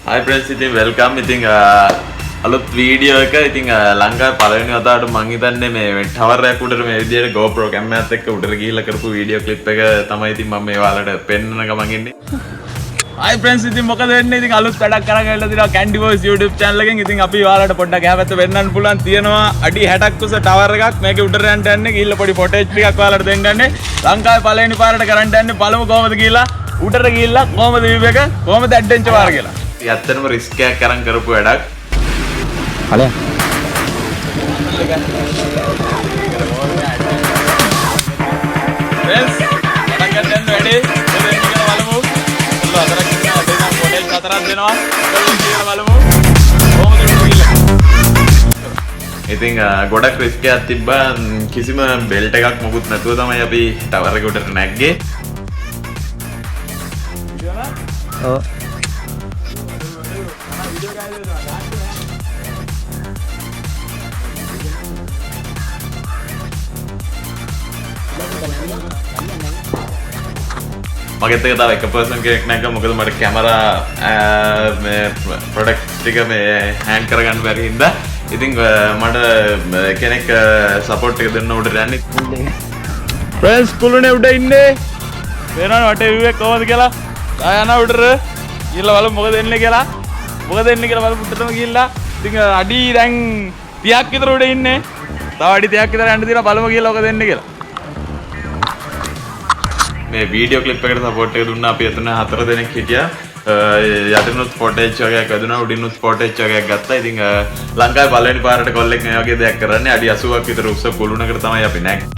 Hi friends, ඉතින් welcome. ඉතින් අලුත් වීඩියෝ එක ඉතින් ලංකාවේ පළවෙනි වතාවට මම හිතන්නේ මේ ටවර් එකක් උඩට මේ විදියට GoPro කැමරාවත් එක්ක උඩට ගිහිල්ලා කරපු වීඩියෝ ක්ලිප් එක තමයි ඉතින් මම මේ ඔයාලට පෙන්නන ගමන් ඉන්නේ. Hi friends, ඉතින් මොකද වෙන්නේ? ඉතින් අලුත් වැඩක් කරන් ඇවිල්ලා තිනවා Candy Boys YouTube channel එකෙන්. ඉතින් අපි ඔයාලට පොඩ්ඩක් එහා පැත්ත වෙන්නන්න පුළුවන් තියෙනවා අඩි 60ක් උස ටවර් එකක්. මේකේ උඩට යන්න යන්නේ ගිහිල්ලා පොඩි ෆොටේජ් ටිකක් ඔයාලට දෙන්න යන්නේ. ලංකාවේ පළවෙනි පාරට කරන්න යන්නේ බලමු කොහමද කියලා. උඩට ගිහිල්ලා කොහමද view එක කොහමද ඇඩ්වෙන්චර් පාර කියලා. ඇත්තටම රිස්ක් එකක් අරන් කරපු වැඩක්. හලෝ. වෙස් වැඩක් ගන්න වැඩේ. දෙන්න කියලා බලමු. ඔල්ල අතරක් ඉන්නවා. අපි නම් පොඩේ හතරක් දෙනවා. දෙන්න කියලා බලමු. කොහොමද කියලා. ඉතින් ගොඩක් රිස්ක් එකක් තිබ්බා. කිසිම බෙල්ට් එකක් මොකුත් නැතුව තමයි අපි ටවර් එක උඩට නැග්ගේ. ඔව්. මගෙත් එක තව එක පර්සන් කෙනෙක් නැග්ගා මොකද මට කැමරා මේ ප්‍රොඩක්ට්ස් ටික මේ හෑන්ඩ් කරගන්න බැරි හින්දා ඉතින් මට කෙනෙක් සපෝට් එක දෙන්න උඩට යන්නේ ෆ්‍රෙන්ඩ්ස් කුළුනේ උඩ ඉන්නේ වෙනවනේ වටේ view එක කොහොමද කියලා ආ යනවා උඩට ගිහලා බලමු මොකද එන්නේ කියලා බලමු උඩටම ගිහලා ඉතින් අඩි දැන් 30ක් විතර උඩ ඉන්නේ තව අඩි 30ක් විතර යන්න තියෙනවා බලමු කියලා මොකද එන්නේ කියලා මේ වීඩියෝ ක්ලිප් එකට සපෝට් එක දුන්නා අපි එතන 4 දෙනෙක් හිටියා යටිනුත් ෆොටේජ් වගේක් වැදුනා උඩිනුත් ෆොටේජ් වගේක් ගත්තා ඉතින් ලංකාවේ පළවෙනි පාරට කොල්ලෙක් මේ වගේ දෙයක් කරන්නේ අඩි 80ක් විතර උස කුළුණකට තමයි අපි නැග්ගේ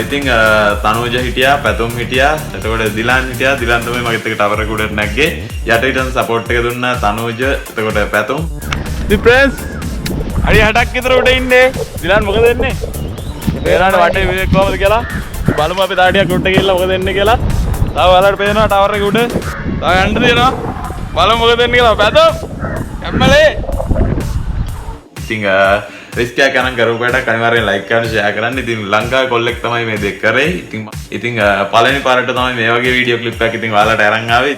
ඉතින් තනුජ හිටියා පැතුම් හිටියා එතකොට දිලාන් හිටියා දිලාන් තමයි මගෙත් එක ටවර් එක උඩට නැග්ගේ යට හිටන් සපෝට් එක දුන්නා තනුජ එතකොට පැතුම් ඉතින් ෆ්‍රෙන්ඩ්ස් අඩි 60ක් විතර උඩ ඉන්නේ දිලාන් මොකද වෙන්නේ බේරාන වටේ වීඩියෝ කොහමද කියලා බලමු අපි තාඩියක් උඩට ගිහලා මොකද වෙන්නේ කියලා තව ඔයාලට පේනවා ටවර් එක උඩ තව යන්න තියෙනවා බලමු මොකද වෙන්නේ කියලා පැතුම් එම්මලේ ඉතින් රිස්ක් එකක් ගන්න කරපු වැඩක් අනිවාර්යෙන් ලයික් කරන්න ෂෙයා කරන්න. ඉතින් ලංකාවේ කොල්ලෙක් තමයි මේ දෙක කරේ. ඉතින් පළවෙනි පාරට තමයි මේ වගේ වීඩියෝ ක්ලිප් එකක් ඉතින් ඔයාලට අරන් ආවේ.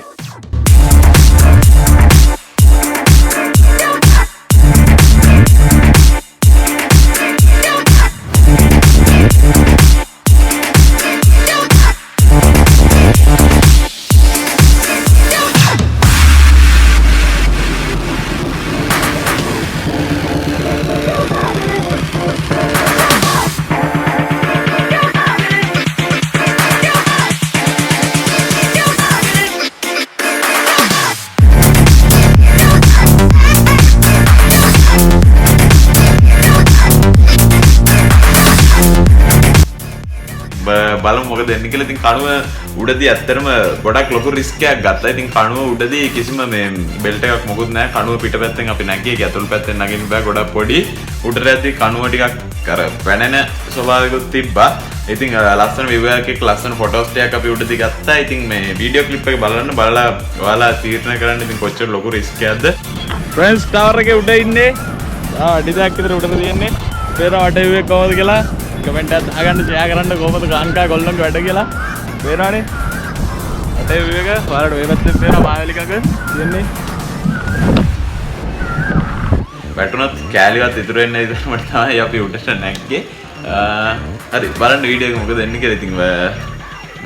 බලමු මොකද වෙන්නේ කියලා. ඉතින් කණුව උඩදී ඇත්තටම ගොඩක් ලොකු රිස්ක් එකක් ගත්තා. ඉතින් කණුව උඩදී කිසිම මේ බෙල්ට් එකක් මොකුත් නැහැ. කණුව පිටපැත්තෙන් අපි නැග්ගේ. ඒක ඇතුළු පැත්තෙන් නගින්න බෑ. ගොඩක් පොඩි. උඩට යද්දී කණුව ටිකක් අර පැනෙන ස්වභාවයකුත් තිබ්බා. ඉතින් ලස්සන view එකක් ලස්සන ෆොටෝස් ටිකක් අපි උඩදී ගත්තා. ඉතින් මේ වීඩියෝ ක්ලිප් එක බලලා ඔයාලා තීරණය කරන්න ඉතින් කොච්චර ලොකු රිස්ක් එකක්ද. ෆ්‍රෙන්ඩ්ස් ටවර් එකේ උඩ ඉන්නේ. අඩි 10ක් විතර උඩට තියෙන්නේ. පේනවා වටේ view එක කොහොමද කියලා. කමෙන්ට් එකක් දාගන්න ෂෙයා කරන්න කොහොමද ලංකාවේ කොල්ලන්ගේ වැඩ කියලා පේනවනේ අතේ view එක ඔයාලට මේ පැත්තෙන් පේනවා මායලිකක තියෙන්නේ වැටුණත් කෑලිවත් ඉතුරු වෙන්නේ නැහැ ඉතින් තමයි අපි උඩට නැග්ගේ හරි බලන්න වීඩියෝ එක මොකද වෙන්නේ කියලා ඉතින්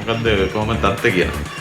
මොකද්ද කොහොමද තත්ත්වය කියලා